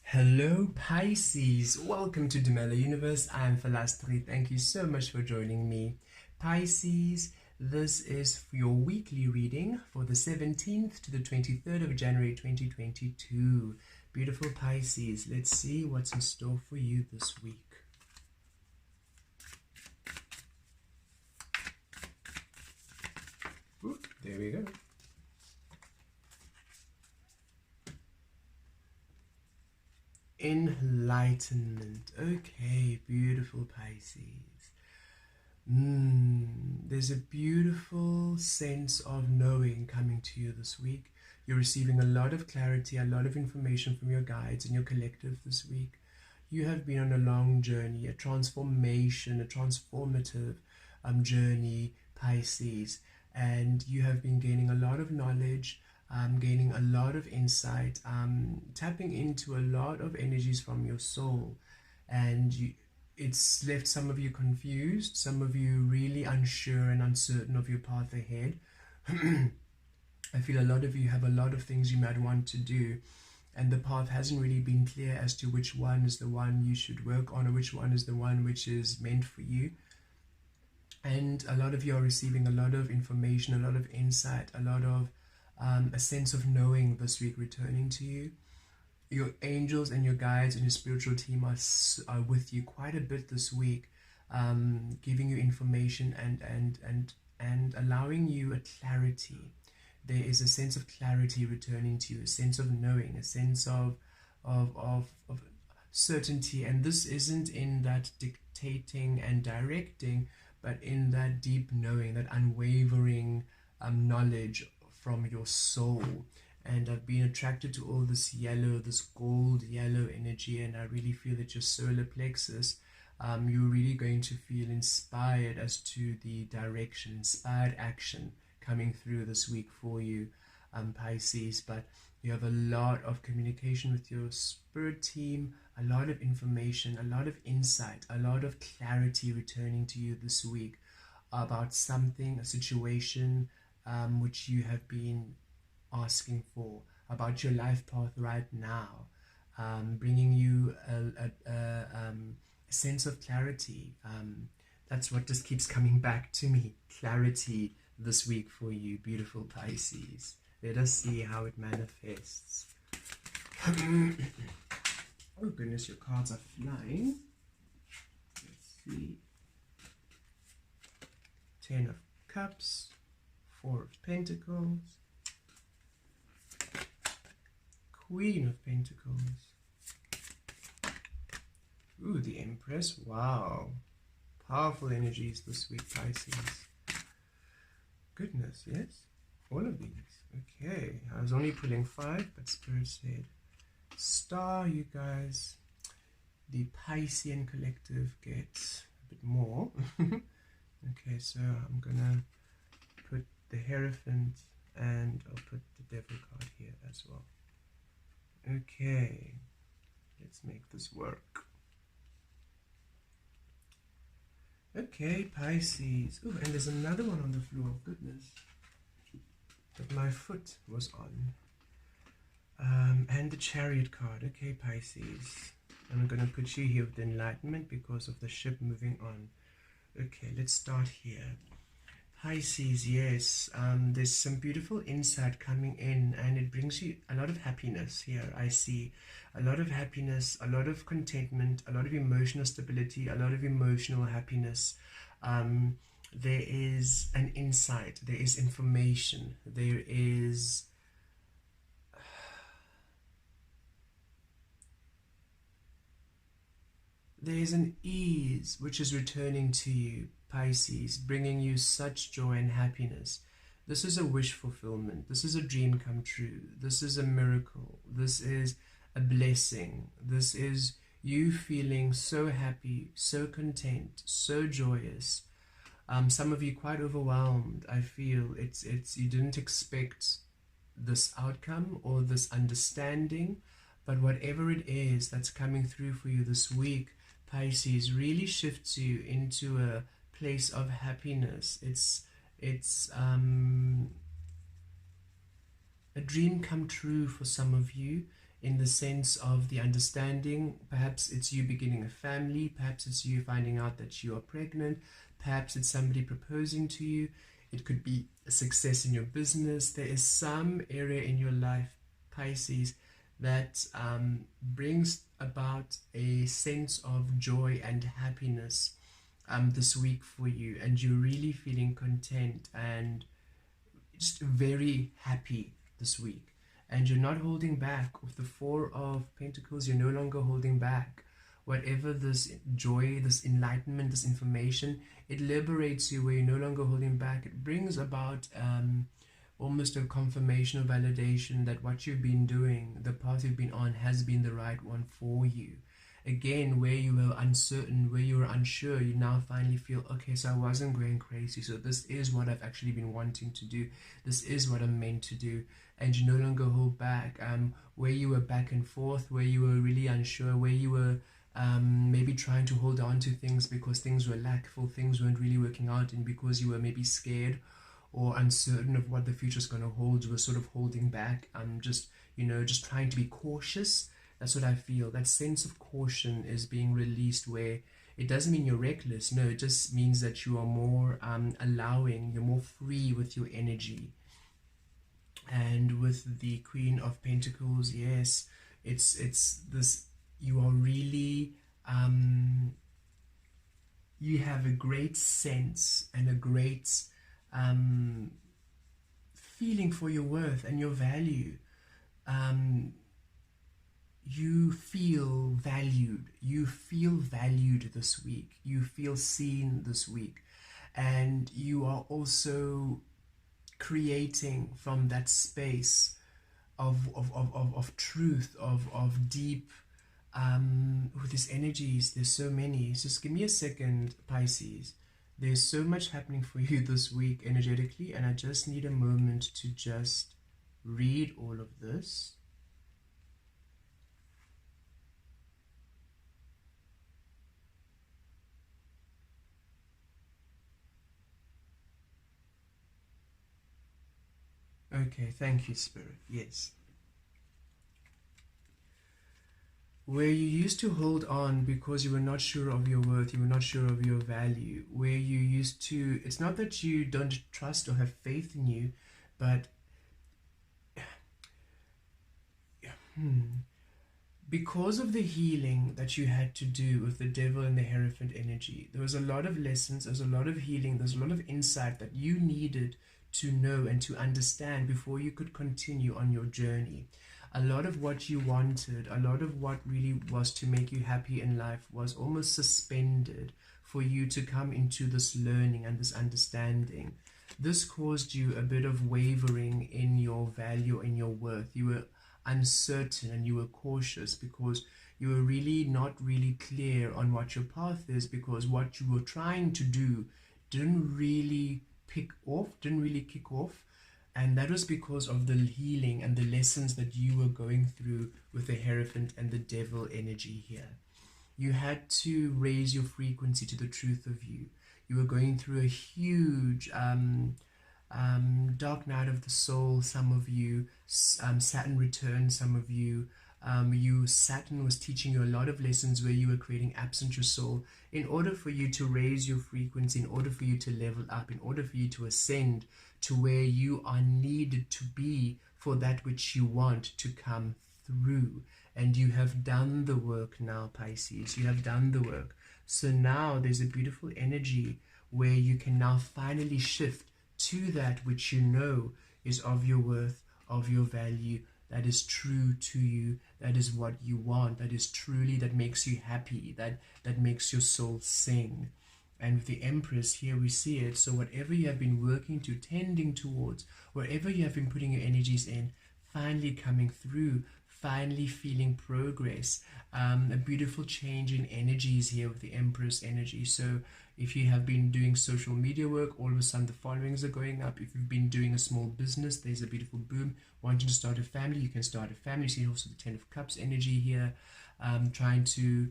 Hello Pisces, welcome to Demella Universe. I'm Vel Astri. Thank you so much for joining me. Pisces, this is your weekly reading for the 17th to the 23rd of January 2022. Beautiful Pisces, let's see what's in store for you this week. Ooh, there we go. Enlightenment. Okay, beautiful Pisces. There's a beautiful sense of knowing coming to you this week. You're receiving a lot of clarity, a lot of information from your guides and your collective this week. You have been on a long journey, a transformation, a transformative journey, Pisces. And you have been gaining a lot of knowledge, gaining a lot of insight, tapping into a lot of energies from your soul. And it's left some of you confused, some of you really unsure and uncertain of your path ahead. I feel a lot of you have a lot of things you might want to do, and the path hasn't really been clear as to which one is the one you should work on or which one is the one which is meant for you. And a lot of you are receiving a lot of information, a lot of insight, a lot of a sense of knowing this week returning to you. Your angels and your guides and your spiritual team are with you quite a bit this week, giving you information and allowing you a clarity. There is a sense of clarity returning to you, a sense of knowing, a sense of certainty. And this isn't in that dictating and directing, but in that deep knowing, that unwavering knowledge from your soul. And I've been attracted to all this yellow, this gold yellow energy, and I really feel that your solar plexus, you're really going to feel inspired as to the direction, inspired action coming through this week for you, Pisces. But you have a lot of communication with your spirit team, a lot of information, a lot of insight, a lot of clarity returning to you this week about something, a situation which you have been asking for, about your life path right now, bringing you a sense of clarity. That's what just keeps coming back to me, clarity this week for you, beautiful Pisces. Let us see how it manifests. Oh goodness, your cards are flying. Let's see. 10 of Cups, 4 of Pentacles, Queen of Pentacles. Ooh, the Empress. Wow. Powerful energies this week, Pisces. Goodness, yes? All of these. Okay. I was only pulling 5, but Spirit said Star, you guys. The Piscean collective gets a bit more. Okay, so I'm going to put the Hierophant and I'll put the Devil card here as well. Okay, let's make this work. Okay, Pisces. Oh, and there's another one on the floor, goodness. That my foot was on. And the Chariot card. Okay, Pisces. And I'm going to put you here with the Enlightenment because of the ship moving on. Okay, let's start here. Pisces, yes, there's some beautiful insight coming in and it brings you a lot of happiness here. I see a lot of happiness, a lot of contentment, a lot of emotional stability, a lot of emotional happiness. There is an insight, there is information, there's an ease which is returning to you, Pisces, bringing you such joy and happiness. This is a wish fulfillment. This is a dream come true. This is a miracle. This is a blessing. This is you feeling so happy, so content, so joyous. Some of you quite overwhelmed. I feel it's you didn't expect this outcome or this understanding, but whatever it is that's coming through for you this week, Pisces, really shifts you into a place of happiness. It's a dream come true for some of you. in the sense of the understanding. Perhaps it's you beginning a family, perhaps it's you finding out that you are pregnant, perhaps it's somebody proposing to you, it could be a success in your business. There is some area in your life, Pisces, that brings about a sense of joy and happiness this week for you, and you're really feeling content and just very happy this week, and you're not holding back. With the Four of Pentacles, you're no longer holding back. Whatever this joy, this enlightenment, this information, it liberates you where you're no longer holding back. It brings about almost a confirmation or validation that what you've been doing, the path you've been on, has been the right one for you. Again, where you were uncertain, where you were unsure, you now finally feel, okay, so I wasn't going crazy, so this is what I've actually been wanting to do, this is what I'm meant to do, and you no longer hold back. Where you were back and forth, where you were really unsure, where you were maybe trying to hold on to things because things were lackful, things weren't really working out, and because you were maybe scared or uncertain of what the future is going to hold, you were sort of holding back, just trying to be cautious. That's what I feel. That sense of caution is being released, where it doesn't mean you're reckless. No, it just means that you are more allowing, you're more free with your energy. And with the Queen of Pentacles, yes, it's this, you are really, you have a great sense and a great feeling for your worth and your value. You feel valued. You feel valued this week. You feel seen this week. And you are also creating from that space of truth, of deep, with these energies. There's so many. Just give me a second, Pisces. There's so much happening for you this week energetically, and I just need a moment to just read all of this. Okay, thank you, Spirit. Yes. Where you used to hold on because you were not sure of your worth, you were not sure of your value, where you used to, it's not that you don't trust or have faith in you, but because of the healing that you had to do with the devil and the Hierophant energy, there was a lot of lessons, there's a lot of healing, there's a lot of insight that you needed to know and to understand before you could continue on your journey. A lot of what you wanted, a lot of what really was to make you happy in life was almost suspended for you to come into this learning and this understanding. This caused you a bit of wavering in your value, in your worth. You were uncertain and you were cautious because you were really not really clear on what your path is, because what you were trying to do didn't really kick off, and that was because of the healing and the lessons that you were going through with the Hierophant and the devil energy here. You had to raise your frequency to the truth of you. You were going through a huge dark night of the soul, some of you, Saturn return, some of you, Saturn was teaching you a lot of lessons where you were creating absent your soul in order for you to raise your frequency, in order for you to level up, in order for you to ascend to where you are needed to be for that which you want to come through. And you have done the work now, Pisces. You have done the work. So now there's a beautiful energy where you can now finally shift to that which you know is of your worth, of your value, that is true to you, that is what you want, that is truly, that makes you happy, that makes your soul sing. And with the Empress here, we see it. So whatever you have been working to, tending towards, wherever you have been putting your energies in, finally coming through, finally feeling progress. A beautiful change in energies here with the Empress energy. So if you have been doing social media work, all of a sudden the followings are going up. If you've been doing a small business, there's a beautiful boom. Wanting to start a family, you can start a family. See also the Ten of Cups energy here. Trying to,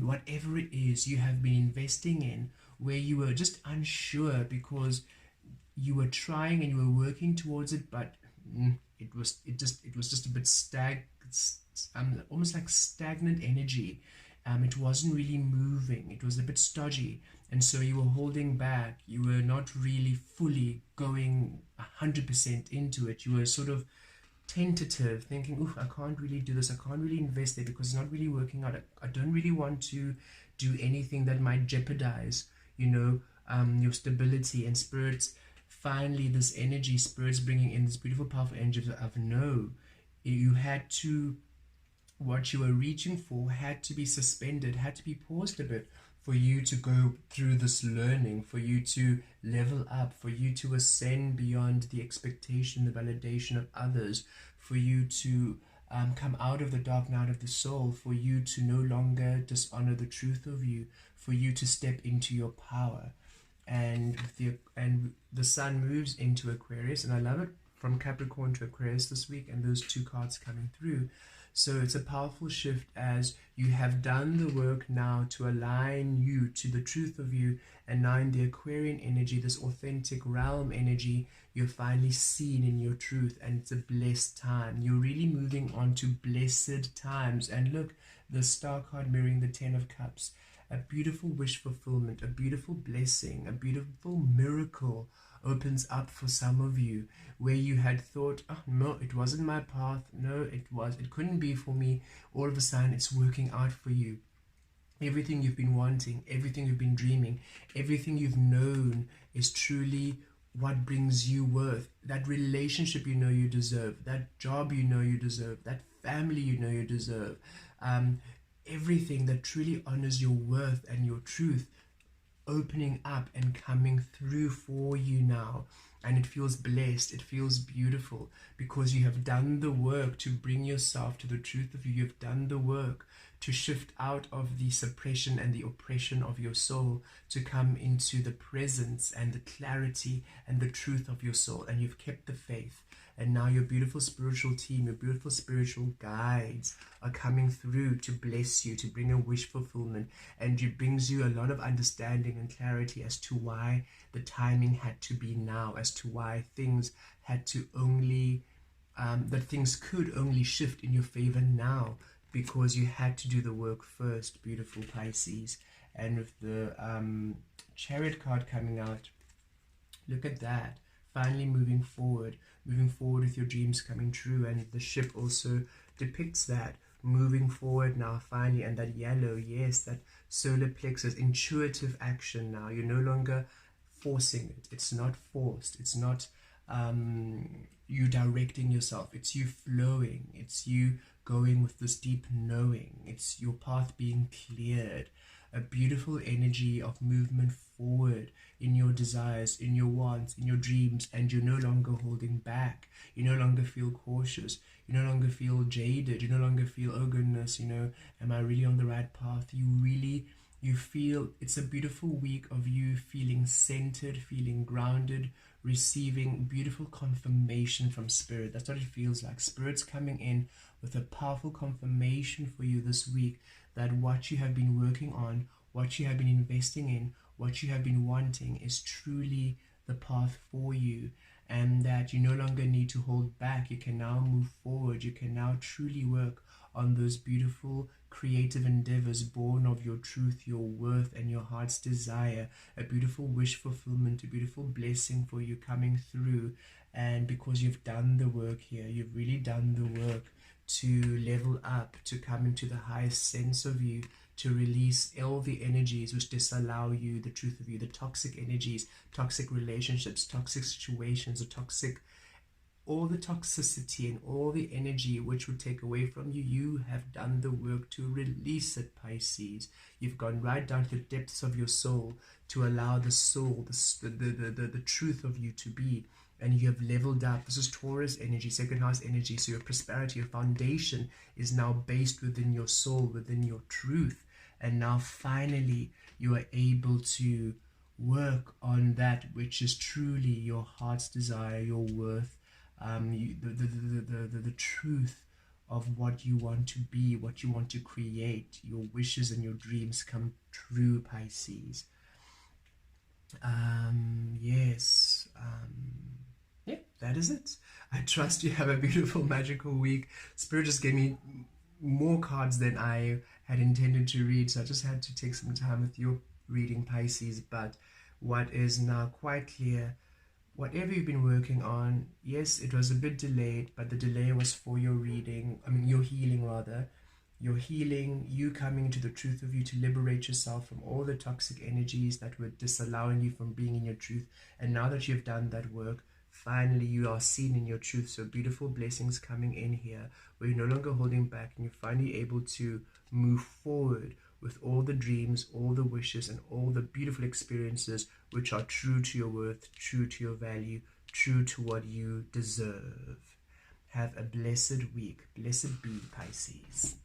whatever it is you have been investing in, where you were just unsure because you were trying and you were working towards it, but it was just a bit almost like stagnant energy. It wasn't really moving. It was a bit stodgy, and so you were holding back. You were not really fully going 100% into it. You were sort of tentative, thinking, "Oof, I can't really do this. I can't really invest there because it's not really working out. I don't really want to do anything that might jeopardize, your stability." And spirits, finally, this energy, spirits bringing in this beautiful, powerful energy of no. You had to, what you were reaching for had to be suspended, had to be paused a bit for you to go through this learning, for you to level up, for you to ascend beyond the expectation, the validation of others, for you to come out of the dark night of the soul, for you to no longer dishonor the truth of you, for you to step into your power. And the sun moves into Aquarius, and I love it, from Capricorn to Aquarius this week, and those two cards coming through. So it's a powerful shift as you have done the work now to align you to the truth of you, and now in the Aquarian energy, this authentic realm energy, you're finally seen in your truth, and it's a blessed time. You're really moving on to blessed times. And look, the Star card mirroring the Ten of Cups, a beautiful wish fulfillment, a beautiful blessing, a beautiful miracle opens up for some of you, where you had thought, "Oh no, it wasn't my path, no, it couldn't be for me." All of a sudden it's working out for you. Everything you've been wanting, everything you've been dreaming, everything you've known is truly what brings you worth. That relationship you know you deserve, that job you know you deserve, that family you know you deserve, everything that truly honors your worth and your truth, opening up and coming through for you now. And it feels blessed, it feels beautiful, because you have done the work to bring yourself to the truth of you. You've done the work to shift out of the suppression and the oppression of your soul, to come into the presence and the clarity and the truth of your soul. And you've kept the faith. And now your beautiful spiritual team, your beautiful spiritual guides are coming through to bless you, to bring a wish fulfillment. And it brings you a lot of understanding and clarity as to why the timing had to be now, as to why things had to only, that things could only shift in your favor now, because you had to do the work first, beautiful Pisces. And with the Chariot card coming out, look at that. Finally moving forward with your dreams coming true. And the ship also depicts that, moving forward now finally. And that yellow, yes, that solar plexus, intuitive action now. You're no longer forcing it. It's not forced. It's not you directing yourself. It's you flowing. It's you going with this deep knowing. It's your path being cleared. A beautiful energy of movement forward in your desires, in your wants, in your dreams, and you're no longer holding back. You no longer feel cautious. You no longer feel jaded. You no longer feel, oh goodness, am I really on the right path? You feel, it's a beautiful week of you feeling centered, feeling grounded, receiving beautiful confirmation from Spirit. That's what it feels like. Spirit's coming in with a powerful confirmation for you this week, that what you have been working on, what you have been investing in, what you have been wanting is truly the path for you, and that you no longer need to hold back. You can now move forward. You can now truly work on those beautiful creative endeavors born of your truth, your worth, and your heart's desire. A beautiful wish fulfillment, a beautiful blessing for you coming through. And because you've done the work here, you've really done the work to level up, to come into the highest sense of you, to release all the energies which disallow you the truth of you, the toxic energies, toxic relationships, toxic situations, all the toxicity and all the energy which would take away from you. You have done the work to release it, Pisces. You've gone right down to the depths of your soul to allow the soul, the truth of you to be. And you have leveled up. This is Taurus energy, second house energy. So your prosperity, your foundation is now based within your soul, within your truth. And now finally you are able to work on that which is truly your heart's desire, your worth, the truth of what you want to be, what you want to create. Your wishes and your dreams come true, Pisces. Yes. Yeah, that is it. I trust you have a beautiful, magical week. Spirit just gave me more cards than I had intended to read, so I just had to take some time with your reading, Pisces. But what is now quite clear, whatever you've been working on, yes, it was a bit delayed, but the delay was for your reading, your healing rather. Your healing, you coming to the truth of you, to liberate yourself from all the toxic energies that were disallowing you from being in your truth. And now that you've done that work, finally you are seen in your truth. So beautiful blessings coming in here, where you're no longer holding back, and you're finally able to move forward with all the dreams, all the wishes, and all the beautiful experiences which are true to your worth, true to your value, true to what you deserve. Have a blessed week. Blessed be, Pisces.